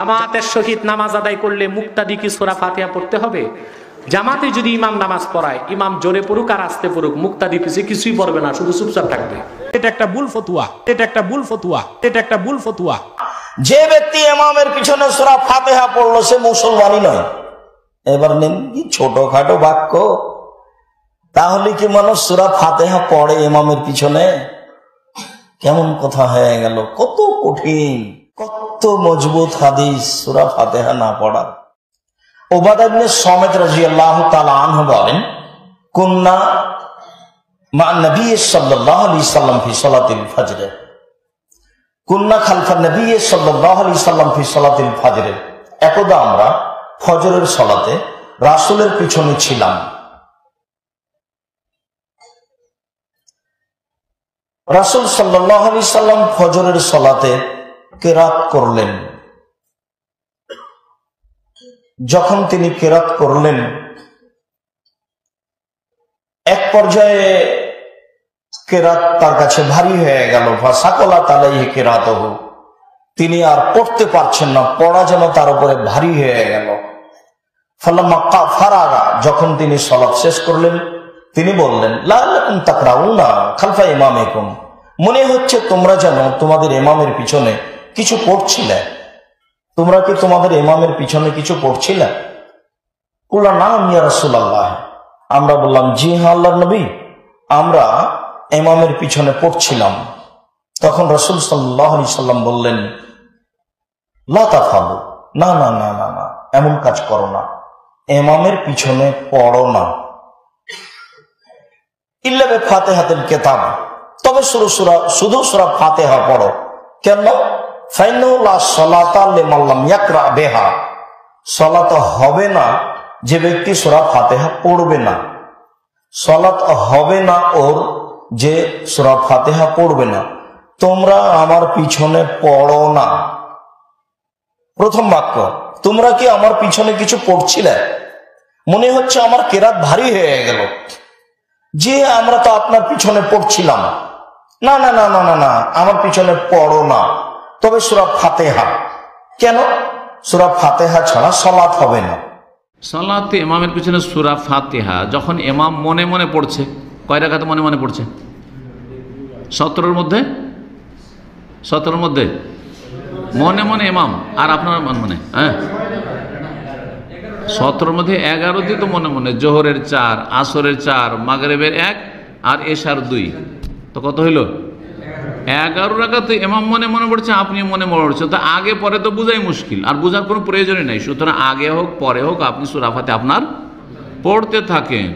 জামাতের সহিত নামাজ আদায় করলে মুক্তাদি কি সূরা ফাতিহা পড়তে হবে? জামাতে যদি ইমাম নামাজ পড়ায়, ইমাম জোরে পড়ুক আর আস্তে পড়ুক, মুক্তাদি পিছে কিছুই পড়বে না, শুধু চুপচাপ থাকবে। এটা একটা ভুল ফতোয়া, এটা একটা ভুল ফতোয়া, এটা একটা ভুল ফতোয়া। যে ব্যক্তি ইমামের পিছনে সূরা ফাতিহা পড়লো সে মুসলমানই নয়। এবার নেন কি ছোটখাটো বাক্য, তাহলে কি মানুষ সূরা ফাতিহা পড়ে ইমামের পিছনে? কেমন কথা হয়ে গেল, কত কঠিন, কত মজবুত হাদিস সূরা ফাতিহা না পড়া। উবাদা ইবনে সামিত রাদিয়াল্লাহু তাআলা আনহু বলেন, কুন্না মা নবী সাল্লাল্লাহু আলাইহি সাল্লাম ফি সালাতিল ফজর, কুন্না খালফা নবী সাল্লাল্লাহু আলাইহি সাল্লাম ফি সালাতিল ফজর। একদা আমরা ফজরের সালাতে রাসূলের পিছনে ছিলাম। রাসূল সাল্লাল্লাহু আলাইহি সাল্লাম ফজরের সালাতে কেরাত করলেন। যখন তিনি কেরাত করলেন, এক পর্যায়ে কেরাত তার কাছে ভারী হয়ে গেল। ফাসাকালাত আলাইহি কেরাতুহু, তিনি আর পড়তে পারছেন না, পড়া যেন তার উপরে ভারী হয়ে গেল। ফালাম্মা ফারাগা, যখন তিনি সালাত শেষ করলেন, তিনি বললেন, লাআল্লাকুম তাকরাউনা খালফা ইমামিকুম, মনে হচ্ছে তোমরা যেন তোমাদের ইমামের পিছনে কিছু পড়ছিলে। তোমরা কি তোমাদের ইমামের পিছনে কিছু পড়ছিলে? কুলনা নাম ইয়া রাসূলুল্লাহ, আমরা বললাম জি হ্যাঁ আল্লাহর নবী, আমরা ইমামের পিছনে পড়ছিলাম। তখন রাসূল সাল্লাল্লাহু আলাইহি সাল্লাম বললেন, লা তাফালু, না না না না না, এমন কাজ করো না, ইমামের পিছনে পড়ো না। ইল্লা বিফাতিহাতিল কিতাব, তবে শুধু সূরা ফাতিহা পড়ো। কেন? ফাইন্নাহু লা সালাতা লিমান লাম ইয়াকরা বিহা, সালাত হবে না যে ব্যক্তি সূরা ফাতিহা পড়বে না। সালাত হবে না ওর যে সূরা ফাতিহা পড়বে না। তোমরা আমার পিছনে পড়ো না। প্রথম বাক্য, তোমরা কি আমার পিছনে কিছু পড়ছিলে? মনে হচ্ছে আমার কেরাত ভারী হয়ে গেল। যে আমরা তো আপনার পিছনে পড়ছিলাম। না না না না না না, আমার পিছনে পড়ো না, তবে সূরা ফাতিহা। কেন? সূরা ফাতিহা ছাড়া সালাত হবে না। সালাতে ইমামের পিছনে সূরা ফাতিহা যখন ইমাম মনে মনে পড়ছে, কয় রাকাতে মনে মনে পড়ছে? 17 মধ্যে 17 মধ্যে মনে মনে ইমাম, আর আপনার মনে মনে, হ্যাঁ 17 মধ্যে 11টি তো মনে মনে, জোহরের 4, আসরের 4, মাগরিবের 1 আর এশার 2, তো কত হইল? 11 রাকাতে ইমাম মনে মনে পড়ছে, আপনি মনে মনে পড়ছে। তো আগে পরে তো বোঝাই মুশকিল, আর বোঝার কোনো প্রয়োজনই নাই। সুতরাং আগে হোক পরে হোক আপনি সূরা ফাতিহা আপনার পড়তে থাকেন।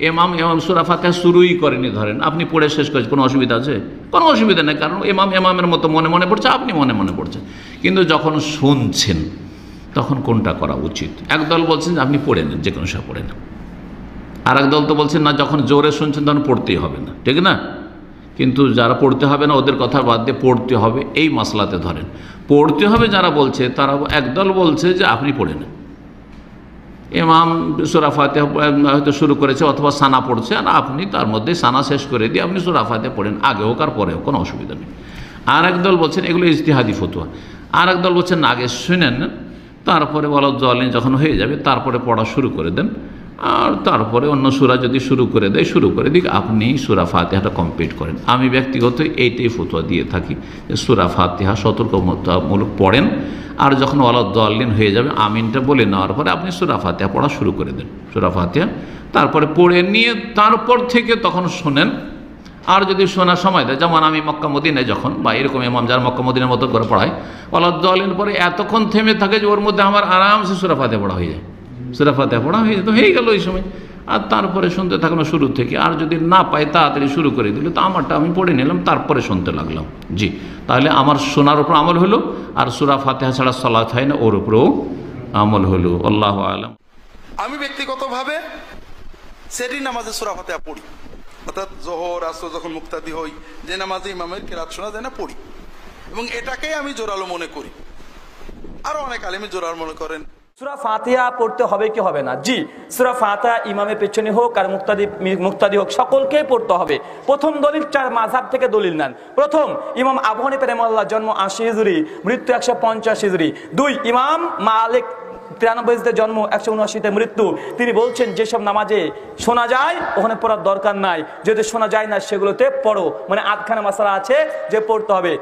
ইমাম সূরা ফাতিহা শুরুই করেনি, ধরেন আপনি পড়ে শেষ করেছেন, কোনো অসুবিধা আছে? কোনো অসুবিধা নেই, কারণ ইমামের মতো মনে মনে পড়ছে, আপনি মনে মনে পড়ছেন। কিন্তু যখন শুনছেন তখন কোনটা করা উচিত? একদল বলছেন আপনি পড়ে নেন, যে কোনো সব পড়ে নেন। আর একদল তো বলছেন না, যখন জোরে শুনছেন তখন পড়তেই হবে না, ঠিক না? কিন্তু যারা পড়তে হবে না ওদের কথা বাদ দিয়ে পড়তে হবে, এই মাসলাতে ধরেন পড়তে হবে যারা বলছে, তারা একদল বলছে যে আপনি পড়ে নেন। ইমাম সূরা ফাতিহা হয়তো শুরু করেছে অথবা সানা পড়ছে, আর আপনি তার মধ্যে সানা শেষ করে দিয়ে আপনি সূরা ফাতিহা পড়েন, আগে হোক আর পরে হোক, কোনো অসুবিধা নেই। আর একদল বলছেন এগুলো ইজতিহাদি ফতোয়া। আর একদল বলছেন আগে শুনেন, তারপরে বলা জলেন যখন হয়ে যাবে তারপরে পড়া শুরু করে দেন, আর তারপরে অন্য সূরা যদি শুরু করে দেয় শুরু করে দিক, আপনি সূরা ফাতিহাটা কমপ্লিট করেন। আমি ব্যক্তিগত এইটাই ফতোয়া দিয়ে থাকি যে সূরা ফাতিহা সতর্কমূলক পড়েন, আর যখন ওয়ালাদ-দাল্লিন হয়ে যাবে আমিনটা বলে নেওয়ার পরে আপনি সূরা ফাতিহা পড়া শুরু করে দেন। সূরা ফাতিহা তারপরে পড়ে নিয়ে তারপর থেকে তখন শোনেন। আর যদি শোনার সময় দেয়, যেমন আমি মক্কা মদিনায় যখন, বা এরকম ইমাম যারা মক্কা মদিনার মতো করে পড়ায়, ওয়ালাদ-দাল্লিন পরে এতক্ষণ থেমে থাকে যে ওর মধ্যে আমার আরামসে সূরা ফাতিহা পড়া হয়ে যায়, সূরা ফাতিহা পড়া হয়ে যেত, হয়ে গেল ওই সময়। আর তারপরে শুনতে থাকলো শুরু থেকে, আর যদি না পাই তাড়াতাড়ি শুরু করে দিল, তো আমারটা আমি পড়ে নিলাম, তারপরে শুনতে লাগলাম। জি, তাহলে আমার শোনার উপর আমল হলো, আর সূরা ফাতিহা ছাড়া সালাত হয় না, ওর উপরেও আমল হলো। আল্লাহু আ'লাম। আমি ব্যক্তিগতভাবে সেটি নামাজে সূরা ফাতিহা পড়ি, অর্থাৎ জোহর আসর যখন মুক্তাদি হই, যে নামাজে ইমামের কেরাত শোনা যায় না পড়ি, এবং এটাকেই আমি জোরালো মনে করি। আরো অনেক আলেমী জোরালো মনে করেন। সূরা ফাতিহা পড়তে হবে কি হবে না? জি, সূরা ফাতিহা ইমামের পেছনে হোক আর মুক্তাদি হোক সকলকেই পড়তে হবে। প্রথম দলিল 4 মাযহাব থেকে দলিল নেন। প্রথম, ইমাম আবু হানিফা রাহিমাহুল্লাহ, জন্ম 80 হিজরি, মৃত্যু 150 হিজরি। 2, ইমাম মালিক 93 জন্ম, 179 মৃত্যু। তিনি বলছেন যেসব নামাজে শোনা যায় ওখানে পড়ার দরকার নাই, যদি শোনা যায় না সেগুলোতে পড়ো, মানে আধখানা মাসালা আছে যে পড়তে হবে।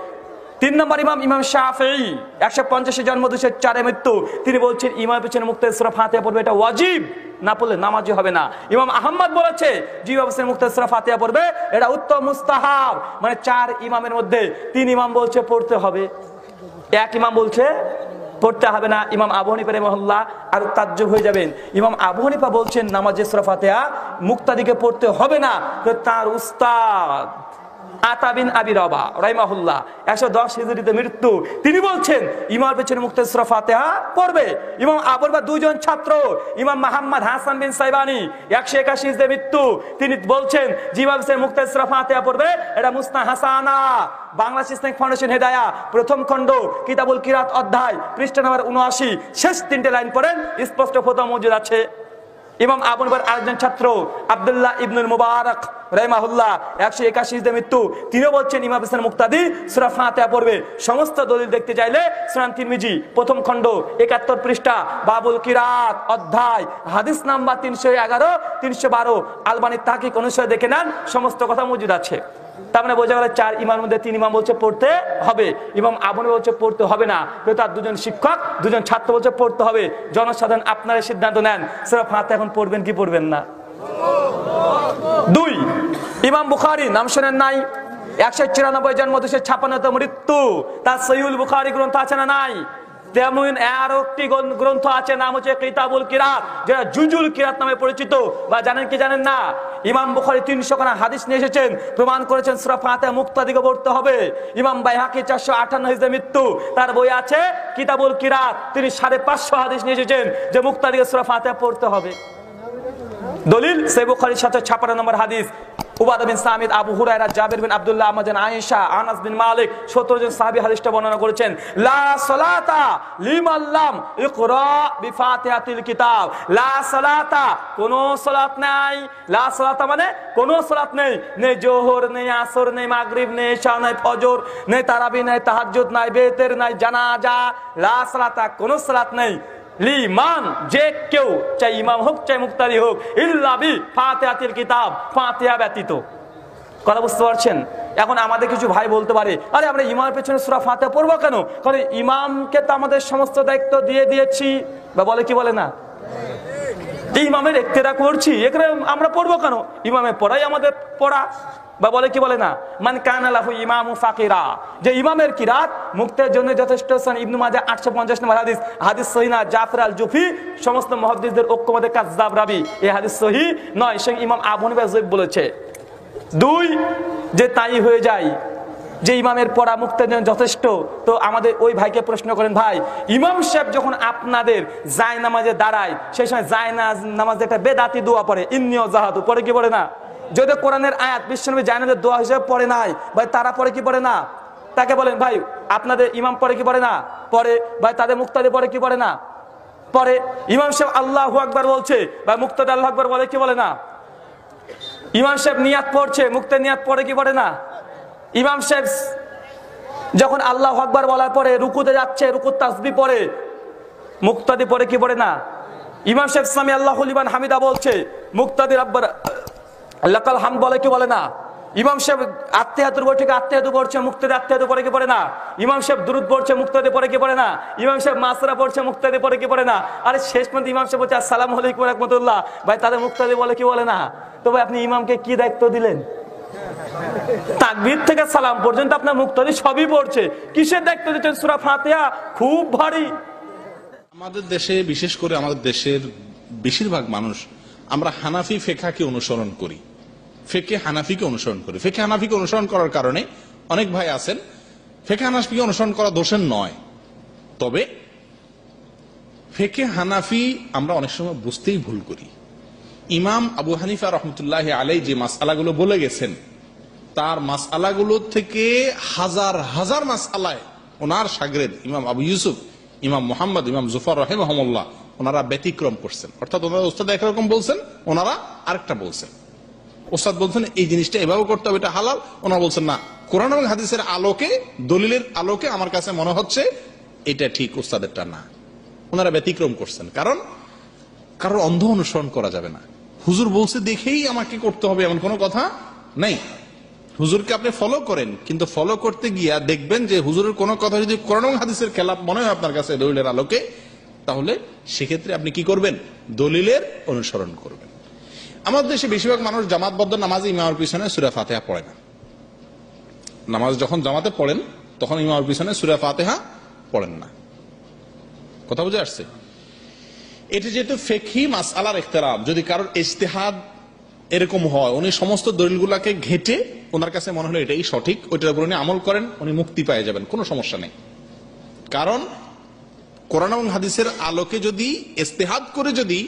3 নম্বর ইমাম শাফিঈ, 150 জন্ম, 204 মৃত্যু। তিনি বলছেন ইমামের পেছনে মুক্তাদি সূরা ফাতিহা পড়বে, এটা ওয়াজিব, না পড়লে নামাজই হবে না। ইমাম আহমদ বলেছে যেভাবে মুক্তাদি সূরা ফাতিহা পড়বে এটা উত্তম মুস্তাহাব, মানে 4 ইমামের মধ্যে 3 ইমাম বলছে পড়তে হবে, 1 ইমাম বলছে পড়তে হবে না। ইমাম আবু হানিফা রাহিমাহুল্লাহ আর তাজ্জুব হয়ে যাবেন। ইমাম আবু হানিফা বলছেন নামাজে সূরা ফাতিহা মুক্তাদিকে পড়তে হবে না, তার উস্তাদ আতা বিন আবি রবা রাহিমাহুল্লাহ 110 হিজরিতে মৃত্যু। তিনি বলছেন ইমামের পেছনে মুক্তাদি সূরা ফাতিহা পড়বে। ইমাম আবু হানিফার 2 জন ছাত্র, ইমাম মুহাম্মদ হাসান বিন সাইবানি 181 হিজরিতে মৃত্যু। তিনি বলছেন যেভাবে মুক্তাদি সূরা ফাতিহা পড়বে এটা মুসনা হাসানা, বাংলাদেশ ইসলামিক ফাউন্ডেশন হেদায়া, প্রথম খণ্ড, কিতাবুল কিরাত অধ্যায়, পৃষ্ঠা নম্বর 79, শেষ 3টে লাইন পড়েন, স্পষ্ট ফতোয়া মজুদ আছে। ইমাম আবু হানিফার আরেকজন ছাত্র আব্দুল্লাহ ইবনুল মুবারক রাহিমাহুল্লাহ 181 হিজরিতে মৃত্যু। তিনিও বলছেন ইমাম হোসেন মুক্তাদি সূরা ফাতিহা পড়বে। সমস্ত দলিল দেখতে চাইলে সুনান তিরমিজি প্রথম খণ্ড 71 পৃষ্ঠা, বাবুল কিরাত অধ্যায়, হাদিস নাম্বার 311, 312, আলবানী তাহকিক অনুসারে দেখে নেন, সমস্ত কথা মজুদ আছে। তার মানে বোঝা গেল 4 ইমামের মধ্যে 3 ইমাম বলছে পড়তে হবে, ইমাম আবু হানিফা বলছে পড়তে হবে না, তার 2 জন শিক্ষক 2 জন ছাত্র বলছে পড়তে হবে। জনসাধারণ আপনারা সিদ্ধান্ত নেন সূরা ফাতিহা এখন পড়বেন কি পড়বেন না। 2, ইমাম বুখারী, নাম শোনেন নাই, 194 জন্ম, 256 মৃত্যু। তার সহিহুল বুখারী গ্রন্থ আছে না নাই? তেমন আরো একটি গ্রন্থ আছে, নাম হচ্ছে কিতাবুল কিরাত, যেটা জুজুল কিরাত নামে পরিচিত। বা জানেন কি জানেন না? ইমাম বুখারী 300 খানা হাদিস নিয়ে এসেছেন, প্রমাণ করেছেন সূরা ফাতিহা মুক্তাদিকে পড়তে হবে। ইমাম বাইহাকি 458 হিজরিতে মৃত্যু, তার বই আছে কিতাবুল কিরাত, তিনি 550 হাদিস নিয়ে এসেছেন যে মুক্তাদিকে সূরা ফাতিহা পড়তে হবে। দলিল সহিহ বুখারীর 756 নম্বর হাদিস, উবাদা বিন সামিদ, আবু হুরায়রা, জাবির বিন আব্দুল্লাহ, আম্মা জান আয়েশা, আনাস বিন মালিক 17 জন সাহাবী হাদিসটা বর্ণনা করেছেন। লা সালাতা লিমান লাম ইকরা বিফাতিহাতিল কিতাব, লা সালাতা, কোন সালাত নাই। লা সালাতা মানে কোন সালাত নেই, নেই জোহর, নেই আসর, নেই মাগরিব, নেই ইশা, নেই ফজর, নেই তারাবি, নেই তাহাজ্জুদ, নাই বেতের, নাই জানাজা। লা সালাতা, কোন সালাত নেই। লিমান, যে কেউ, চাই ইমাম হোক চাই মুক্তাদি হোক, ইল্লা বি ফাতিহাতিল কিতাব, ফাতিহা ব্যতীত। কথা বুঝতে পারছেন? এখন আমাদের কিছু ভাই বলতে পারে আরে আমরা ইমামের পেছনে সূরা ফাতিহা পড়বো কেন? কারণ ইমামকে তো আমাদের সমস্ত দায়িত্ব দিয়ে দিয়েছি, বা বলে কি বলে না, ইমামের ইক্তেদা করছি, এখানে আমরা পড়বো কেন? ইমামের পড়াই আমাদের পড়া, বা বলে কি বলে না, মান কানা লাহু ইমামু ফাকিরা, যে ইমামের কিরাত মুক্তের জন্য যথেষ্ট। ইবনে মাজাহ 850 নম্বর হাদিস, হাদিস সহিহ না। জাফর আল জুফি সমস্ত মুহাদ্দিসদের ঐক্যমতে কাযযাব রাবি, এই হাদিস সহিহ নয়, সে ইমাম আবু হানিফা যায়েব বলেছে। 2, যে তাই হয়ে যায় যে ইমামের পড়া মুক্তের জন্য যথেষ্ট, তো আমাদের ওই ভাইকে প্রশ্ন করেন, ভাই ইমাম সাহেব যখন আপনাদের যায় নামাজে দাঁড়ায় সেই সময় যায় নামাজে একটা বেদাতি দোয়া পড়ে, ইন্নিও জাহাদু পড়ে কি পড়ে না? যদি কোরআনের আয়াত বিশ্বনবী জায়নামাজের দোয়া হিসেবে পড়ে নাই, ভাই তারা পড়ে কি পড়ে না? তাকে বলেন ভাই আপনাদের ইমাম পড়ে কি পড়ে না? পড়ে। ভাই তাদের মুক্তাদি পড়ে কি পড়ে না? পড়ে। ইমাম সাহেব আল্লাহু আকবার বলছে, ভাই মুক্তাদি আল্লাহু আকবার বলে কি বলে না? ইমাম সাহেব নিয়াত পড়ছে, মুক্তাদি নিয়াত পড়ে কি পড়ে না? ইমাম সাহেব যখন আল্লাহু আকবার বলার পরে রুকুতে যাচ্ছে, রুকুত তাসবিহ পড়ে, মুক্তাদি পড়ে কি পড়ে না? ইমাম সাহেব সামি আল্লাহু লিমান হামিদা বলছে, মুক্তাদি রাব্বানা লাকাল হামদ বলে কি বলে না? ইমাম সাহেব আত্তাহিয়াতুর বই থেকে আত্তাহিয়াতু পড়ছে, মুক্তাদি আত্তাহিয়াতু পড়ে কি পড়ে না? ইমাম সাহেব দুরূদ পড়ছে, মুক্তাদি পড়ে কি পড়ে না? ইমাম সাহেব মাসরা পড়ছে, মুক্তাদি পড়ে কি পড়ে না? আরে শেষ পর্যন্ত ইমাম সাহেব বলছে আসসালামু আলাইকুম ওয়া রাহমাতুল্লাহ, ভাই তাদের মুক্তাদি বলে কি বলে না? তো ভাই আপনি ইমামকে কি দায়িত্ব দিলেন? তাকবীর থেকে সালাম পর্যন্ত আপনার মুক্তাদি সবই পড়ছে, কিসের দায়িত্ব দিচ্ছেন? সূরা ফাতিহা খুব ভারী। আমাদের দেশে, বিশেষ করে আমাদের দেশের বেশিরভাগ মানুষ আমরা হানাফি ফিকহকে অনুসরণ করি, ফিকহে হানাফিকে অনুসরণ করি। ফিকহে হানাফিকে অনুসরণ করার কারণে অনেক ভাই আছেন, ফিকহে হানাফিকে অনুসরণ করা দোষের নয়, তবে ফিকহে হানাফি আমরা অনেক সময় বুঝতেই ভুল করি। ইমাম আবু হানিফা রহমতুল্লাহ আলাই যে মাসআলাগুলো বলে গেছেন, তার মাসআলাগুলো থেকে হাজার হাজার মাসআলায় ওনার শাগরেদ ইমাম আবু ইউসুফ, ইমাম মুহাম্মদ, ইমাম জুফর রাহিমাহুল্লাহ ওনারা ব্যতিক্রম করছেন, অর্থাৎ ওনারা ওস্তাদ একরকম বলছেন, ওনারা আরেকটা বলছেন। ওস্তাদ বলছেন এই জিনিসটা এভাবে করতে হবে, এটা হালাল, ওনারা বলছেন না, কোরআন এবং হাদিসের আলোকে, দলিলের আলোকে আমার কাছে মনে হচ্ছে এটা ঠিক, ওস্তাদেরটা না। ওনারা ব্যতিক্রম করছেন, কারণ কারোর অন্ধ অনুসরণ করা যাবে না। হুজুর বলছে দেখেই আমাকে করতে হবে এমন কোনো কথা নেই। হুজুরকে আপনি ফলো করেন, কিন্তু ফলো করতে গিয়া দেখবেন যে হুজুরের কোনো কথা যদি কোরআন এবং হাদিসের খেলাফ মনে হয় আপনার কাছে দলিলের আলোকে, তাহলে সেক্ষেত্রে আপনি কি করবেন? দলিলের অনুসরণ করবেন। আমাদের দেশে বেশিরভাগ মানুষ জামাতবদ্ধ নামাজে ইমামের পিছনে সূরা ফাতিহা পড়ে না। নামাজ যখন জামাতে পড়েন তখন ইমামের পিছনে সূরা ফাতিহা পড়েন না। কথা বুঝে আসছে? এটা যেহেতু ফিকহি মাসআলার ইখতিলাফ, যদি কারোর ইজতিহাদ এরকম হয়, উনি সমস্ত দলিলগুলোকে ঘেটে ওনার কাছে মনে হলো এটাই সঠিক, ওইটার উপর উনি আমল করেন, উনি মুক্তি পেয়ে যাবেন, কোনো সমস্যা নেই। কারণ কোরআন এবং হাদিসের আলোকে যদি ইজতিহাদ করে, যদি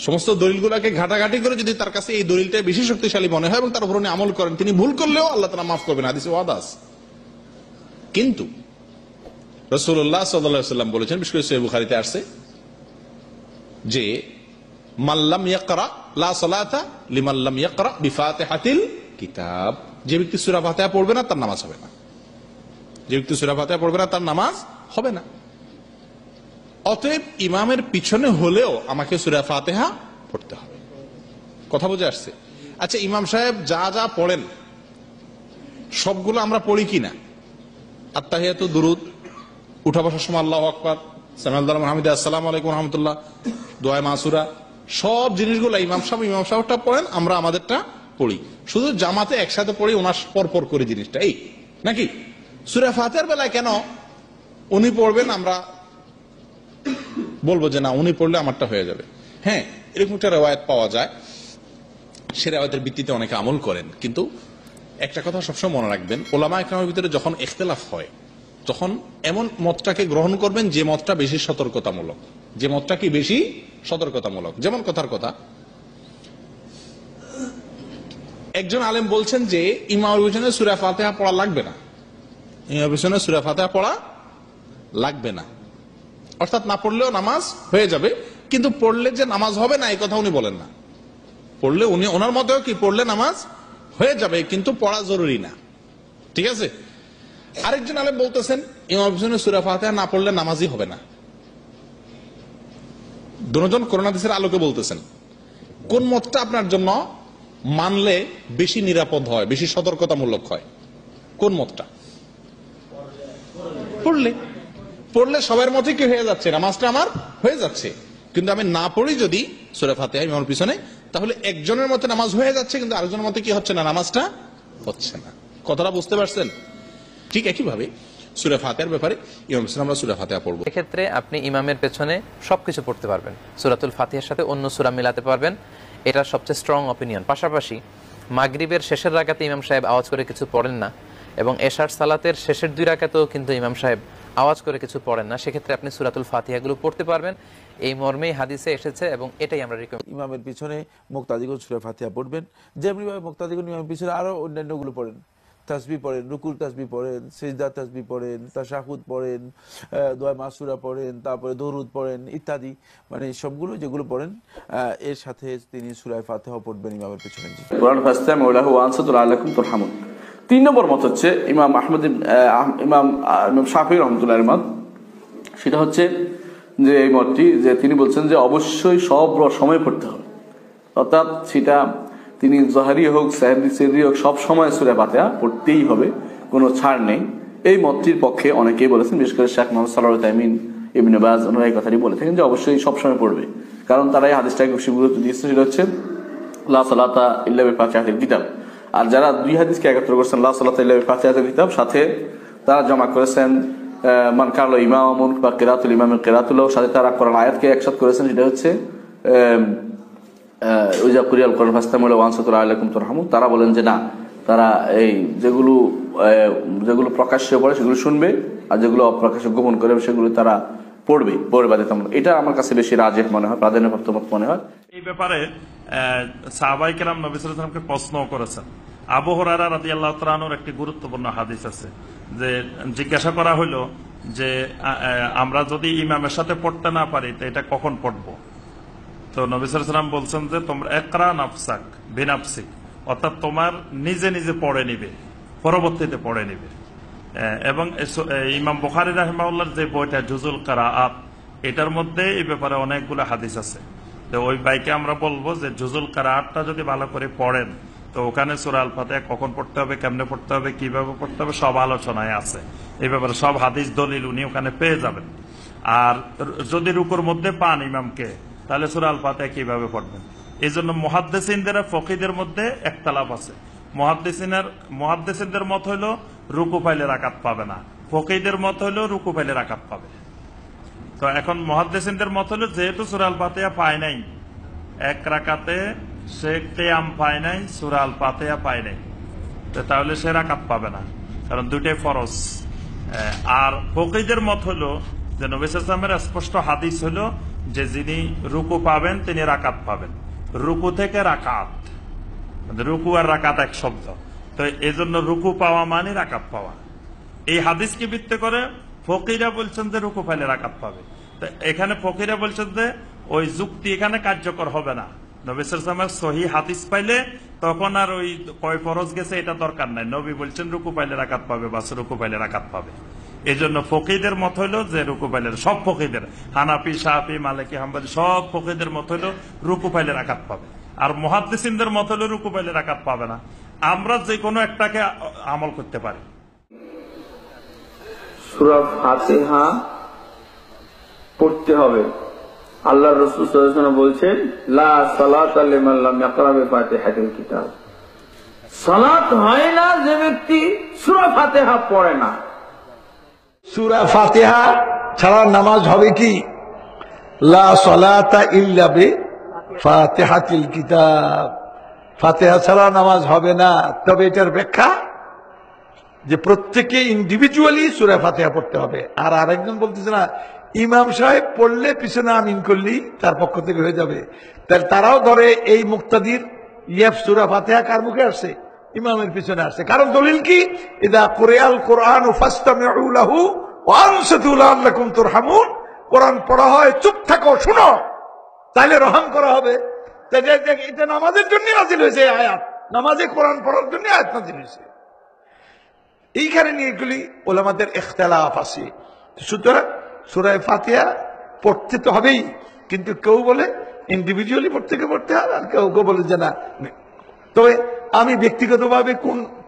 সমস্ত দলিলগুলোকে ঘাটাঘাটি করে যদি তার কাছে এই দলিলটা বেশি শক্তিশালী মনে হয় এবং তার উপর উনি আমল করেন, তিনি ভুল করলেও আল্লাহ তাআলা মাফ করবেন, হাদিসে ওয়াদা আছে। কিন্তু রাসূলুল্লাহ সাল্লাল্লাহু আলাইহি ওয়াসাল্লাম বলেছেন, বিশেষ করে সহিহ বুখারীতে আসছে যে মাল্লাম ইয়াকরা লা সালাতা লিমান লাম ইয়াকরা বিফাতিহাতিল কিতাব, যে ব্যক্তি সূরা ফাতিহা পড়বে না তার নামাজ হবে না। যে ব্যক্তি সূরা ফাতিহা পড়বে না তার নামাজ হবে না। অতএব ইমামের পিছনে হলেও আমাকে সূরা ফাতিহা পড়তে হবে। কথা বুঝে আসছে? আচ্ছা, ইমাম সাহেব যা যা পড়েন সবগুলো আমরা পড়ি কিনা? আত্তাহিয়াতু, দুরুদ, উঠা বসার সময় আল্লাহু আকবার, সামিআল্লাহু লিমান হামিদা, আসসালামু আলাইকুম ওয়া রাহমাতুল্লাহ, দোয়া মাসুরা, সব জিনিসগুলো ইমাম সাহেবটা পড়েন, আমরা আমাদেরটা পড়ি। শুধু জামাতে একসাথে পড়ি, ওনার পর করি জিনিসটা এই নাকি? সূরা ফাতিহার বেলায় কেন উনি পড়বেন আমরা বলবো যে না উনি পড়লে আমারটা হয়ে যাবে? হ্যাঁ, এরকম একটা রিওয়ায়াত পাওয়া যায়, সে রিওয়ায়াতের ভিত্তিতে অনেকে আমল করেন। কিন্তু একটা কথা সবসময় মনে রাখবেন, উলামা ইকরামের ভিতরে যখন ইখতিলাফ হয় তখন এমন মতটাকে গ্রহণ করবেন যে মতটা বেশি সতর্কতামূলক, যে মতটা কি বেশি সতর্কতামূলক। যেমন কথার কথা, একজন আলেম বলছেন যে ইমামের পিছনে সূরা ফাতিহা পড়া লাগবে না, ইমামের পিছনে সূরা ফাতিহা পড়া লাগবে না, অর্থাৎ না পড়লেও নামাজ হয়ে যাবে। কিন্তু পড়লে যে নামাজ হবে না এই কথা উনি বলেন না। পড়লে উনি ওনার মতেও কি পড়লে নামাজ হয়ে যাবে, কিন্তু পড়া জরুরি না। ঠিক আছে? আরেকজন আলেম বলতেছেন ইমামের পিছনে সূরা ফাতিহা না পড়লে নামাজই হবে না। দুজন কোরআন হাদিসের আলোকে বলতেছেন, কোন মতটা আপনার জন্য মানলে বেশি নিরাপদ হয়, বেশি সতর্কতামূলক হয়? কোন মতটা? পড়লে সবার মতে কি হয়ে যাচ্ছে, নামাজটা আমার হয়ে যাচ্ছে। কিন্তু আমি না পড়ি যদি সূরা ফাতিহা ইমামের পিছনে, তাহলে একজনের মতে নামাজ হয়ে যাচ্ছে, কিন্তু আরেকজনের মতে কি হচ্ছে না, নামাজটা হচ্ছে না। কথাটা বুঝতে পারছেন? ঠিক একইভাবে সূরা ফাতিহার ব্যাপারে ইমামের পিছনে আমরা সূরা ফাতিহা পড়ব। এক্ষেত্রে আপনি ইমামের পেছনে সবকিছু পড়তে পারবেন, সূরাতুল ফাতিহার সাথে অন্য সূরা মিলাতে পারবেন, এটা সবচেয়ে স্ট্রং অপিনিয়ন। পাশাপাশি মাগরিবের শেষের রাকাতে ইমাম সাহেব আওয়াজ করে কিছু পড়েন না, এবং এশার সালাতের শেষের 2 রাকাতেও কিন্তু ইমাম সাহেব আওয়াজ করে কিছু পড়েন না। সেক্ষেত্রে আপনি সূরাতুল ফাতিহাগুলো পড়তে পারবেন, এই মর্মেই হাদিসে এসেছে এবং এটাই আমরা রিকমেন্ড। ইমামের পিছনে মুক্তাদিগণ সূরা ফাতিহা পড়বেন, যেমনিভাবে মুক্তাদিগণ ইমামের পিছনে আরো অন্যান্যগুলো পড়েন, তাসবিহ পড়েন, রুকুর তাসবিহ পড়েন, সিজদা তাসবিহ পড়েন, তাশাহুদ পড়েন, দোয়া মাসুরা পড়েন, তারপরে দরুদ পড়েন ইত্যাদি, মানে সবগুলো যেগুলো পড়েন এর সাথে তিনি সূরা ফাতিহা পড়বেন ইমামের পিছনে। কোরআন ফাসতাম ওয়ালাহু ওয়ানসাতু আলাইকুম তুরহামুন। 3 নম্বর মত হচ্ছে ইমাম শাফিঈ রাহমাতুল্লাহ আলাইহি মত, সেটা হচ্ছে যে এই মতটি যে তিনি বলছেন যে অবশ্যই সব সময় পড়তে হবে, অর্থাৎ সেটা তিনি জহরি হোক সিররি হোক সব সময় সূরা ফাতিহা পড়তেই হবে, কোনো ছাড় নেই। এই মতটির পক্ষে অনেকেই বলেছেন, বিশেষ করে শেখ মোহাম্মদ সালেহ আল উসাইমিন, ইবনে বাজ, ওনারা এই কথাটি বলে থাকেন যে অবশ্যই সব সময় পড়বে, কারণ তারা এই হাদিসটাকে বেশি গুরুত্ব দিয়েছে, সেটা হচ্ছে লা সালাতা ইল্লা বিফাতিহাতিল কিতাব। আর যারা 2 হাদিসকে একত্র করেছেন লা সালাতা ইল্লা বিফাতিহাতিল কিতাব, সাথে তারা জমা করেছেন মান কালা ইমামুন বা কিরাতুল ইমামের কিরাতুল, সাথে তারা কোরআন আয়াতকে একসাথে করেছেন, যেটা হচ্ছে ওইজা কুরিয়াল কোরআন ফাসতাম ওয়ালাহু ওয়ানসাতু আলাইকুম তুরহামুন। তারা বলেন যে না, তারা এই যেগুলো প্রকাশ্যে পড়ে সেগুলো শুনবে, আর যেগুলো অপ্রকাশ্যে গোপন করে সেগুলো তারা পড়বে বাধ্যতামূলক। এটা আমার কাছে বেশি রাজেহ মনে হয়, প্রাধান্যপ্রাপ্ত মত মনে হয়। এই ব্যাপারে সাহাবায়ে কেরাম নবী সাল্লাল্লাহু আলাইহি ওয়াসাল্লামকে প্রশ্ন করেছেন। আবু হুরায়রা রাদিয়াল্লাহু তাআলা আনহুর একটি গুরুত্বপূর্ণ হাদিস আছে যে জিজ্ঞাসা করা হলো যে আমরা যদি ইমামের সাথে পড়তে না পারি তো এটা কখন পড়বো। তো নবী সাল্লাল্লাহু আলাইহি ওয়াসাল্লাম বলছেন যে তোমরা ইকরা নাফসাক বিনাফসিক, অর্থাৎ তোমার নিজে নিজে পড়ে নিবে, পরবর্তীতে পড়ে নিবে। এবং ইমাম বুখারী রাহিমাহুল্লাহর যে বইটা জুজুল কিরাআত, এটার মধ্যে এই ব্যাপারে অনেকগুলো হাদিস আছে। তো ওই বাইকে আমরা বলবো যে জুজুল কিরাআতটা যদি ভালো করে পড়েন তো ওখানে সূরা আল ফাতিহা কখন পড়তে হবে, কেমনে পড়তে হবে, কিভাবে পড়তে হবে সব আলোচনায় আছে। এই ব্যাপারে সব হাদিস দলিল উনি ওখানে পেয়ে যাবেন। আর যদি রুকুর মধ্যে পান ইমামকে, তাহলে সূরা আল ফাতিহা কিভাবে পড়বেন। এই জন্য মুহাদ্দিসিনদের ফকিহদের মধ্যে একতলাফ আছে। মুহাদ্দিসিনদের মত হইলো রুকু পাইলে রাকাত পাবে না, ফকিহদের মত হইলো রুকু পাইলে রাকাত পাবে। তো এখন মুহাদ্দিসিনদের মত হলো যেহেতু সূরা আল ফাতিহা পায় নাই, এক রাকাতে সে কিয়াম পায় নাই, সূরা আল ফাতিহা পায় নাই, তাহলে সে রাকাত পাবে না, কারণ দুইটাই ফরজ। আর ফকিহদের মত হলো যে নবী সাল্লাল্লাহু আলাইহি ওয়াসাল্লামের স্পষ্ট হাদিস হলো যে যিনি রুকু পাবেন তিনি রাকাত পাবেন। রুকু থেকে রাকাত, রুকু আর রাকাত এক শব্দ, তো এই জন্য রুকু পাওয়া মানে রাকাত পাওয়া। এই হাদিসকে ভিত্তি করে ফকিরা বলছেন যে রুকু পাইলে রাকাত পাবে। তো এখানে ফকিরা বলছেন যে ওই যুক্তি এখানে কার্যকর হবে না। নবী সাল্লাল্লাহু আলাইহি ওয়াসাল্লামের সহি হাদিস পাইলে তখন আর ওই কয় ফরজ গেছে এটা দরকার নাই, নবী বলছেন রুকু পাইলে রাকাত পাবে, বাস রুকু পাইলে রাকাত পাবে। এই জন্য ফকিদের মত হইলো যে রুকু পাইলে, সব ফকিদের, হানাফি শাফি মালিকি হাম্বলি সব ফকিদের মত হইলো রুকু পাইলে রাকাত পাবে। আর মুহাদ্দিসিনদের মত হইলো রুকু পাইলে রাকাত পাবে না। আমরা যে কোনো একটাকে আমল করতে পারি। সূরা ফাতিহা পড়তে হবে। আল্লাহ রাসূল সাল্লাল্লাহু আলাইহি ওয়াসাল্লাম বলছেন লা সালাতা লিমান লাম ইয়াকরা বিফাতিহাতিল কিতাব, সালাত হয় না যে ব্যক্তি সূরা ফাতিহা পড়ে না। সূরা ফাতিহা ছাড়া নামাজ হবে কি? লা সালাতা ইল্লা বিফাতিহাতিল কিতাব, ফাতিহা ছাড়া নামাজ হবে না। তবে এটার ব্যাখ্যা যে প্রত্যেকে ইন্ডিভিজুয়ালি সূরা ফাতিহা পড়তে হবে। আর আরেকজন বলতেছে না ইমাম সাহেব পড়লে পিছনে আমিন করলেই তার পক্ষ থেকে হয়ে যাবে। তাহলে তারাও ধরে এই মুক্তাদির সূরা ফাতিহা কার মুখে আসছে? ইমামের পিছনে আসছে। কারণ দলিল কি? ইদা কুরিআল কুরআনু ফাসতামিউ লাহু ওয়া আনসিতু লাআল্লাকুম তুরহামুন, কোরআন পড়া হয় চুপ থাকো শুনো, তাহলে রহম করা হবে। এটা নামাজের জন্য নাযিল হয়েছে আয়াত, নামাজে কোরআন পড়ার জন্য আয়াত নাযিল হয়েছে। এইখানে নিয়ে এগুলি ওলামাদের ইখতিলাফ আছে। সুতরাং সূরা ফাতিহা পড়তে তো হবেই, কিন্তু কেউ বলে ইন্ডিভিজুয়ালি পড়তে হবে, আর কেউ কেউ বলে যে না। তবে আমি ব্যক্তিগতভাবে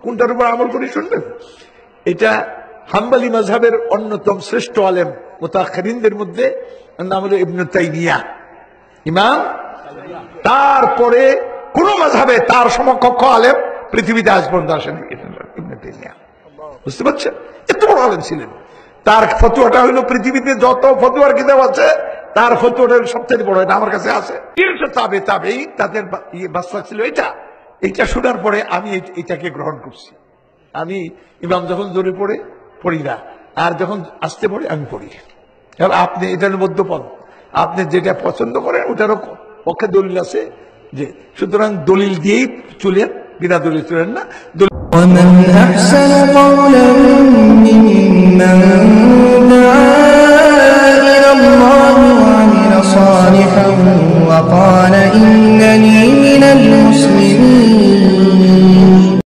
কোনটার উপর আমল করি শুনবেন। এটা হাম্বলি মাযহাবের অন্যতম শ্রেষ্ঠ আলেম মুতাআখিরিনদের মধ্যে নাম হলো ইবনে তাইমিয়া ইমাম। তারপরে কোন মাযহাবে তার সমকক্ষ আলেম পৃথিবীতে আজ পর্যন্ত আসেনি ইবনে তাইমিয়া। বুঝতে পারছেন? এত বড় আলেম ছিলেন। তার ফতোয়াটা হলো পৃথিবীতে যত ফতোয়ার কিতাব আছে তার ফতোয়াটা সবচেয়ে বড়। এটা আমার কাছে আছে। তাদের মাসলাক ছিল এইটা শোনার পরে আমি এটাকে গ্রহণ করছি। আমি ইমাম যখন জোরে পড়ি না, আর যখন আসতে পড়ে আমি পড়ি। আপনি এটার মধ্যপদ, আপনি যেটা পছন্দ করেন ওটারও পক্ষে দলিল আছে। যে সুতরাং দলিল দিয়েই চলেন, বিনা দলিল চলেন না। ومن أحسن قولا ممن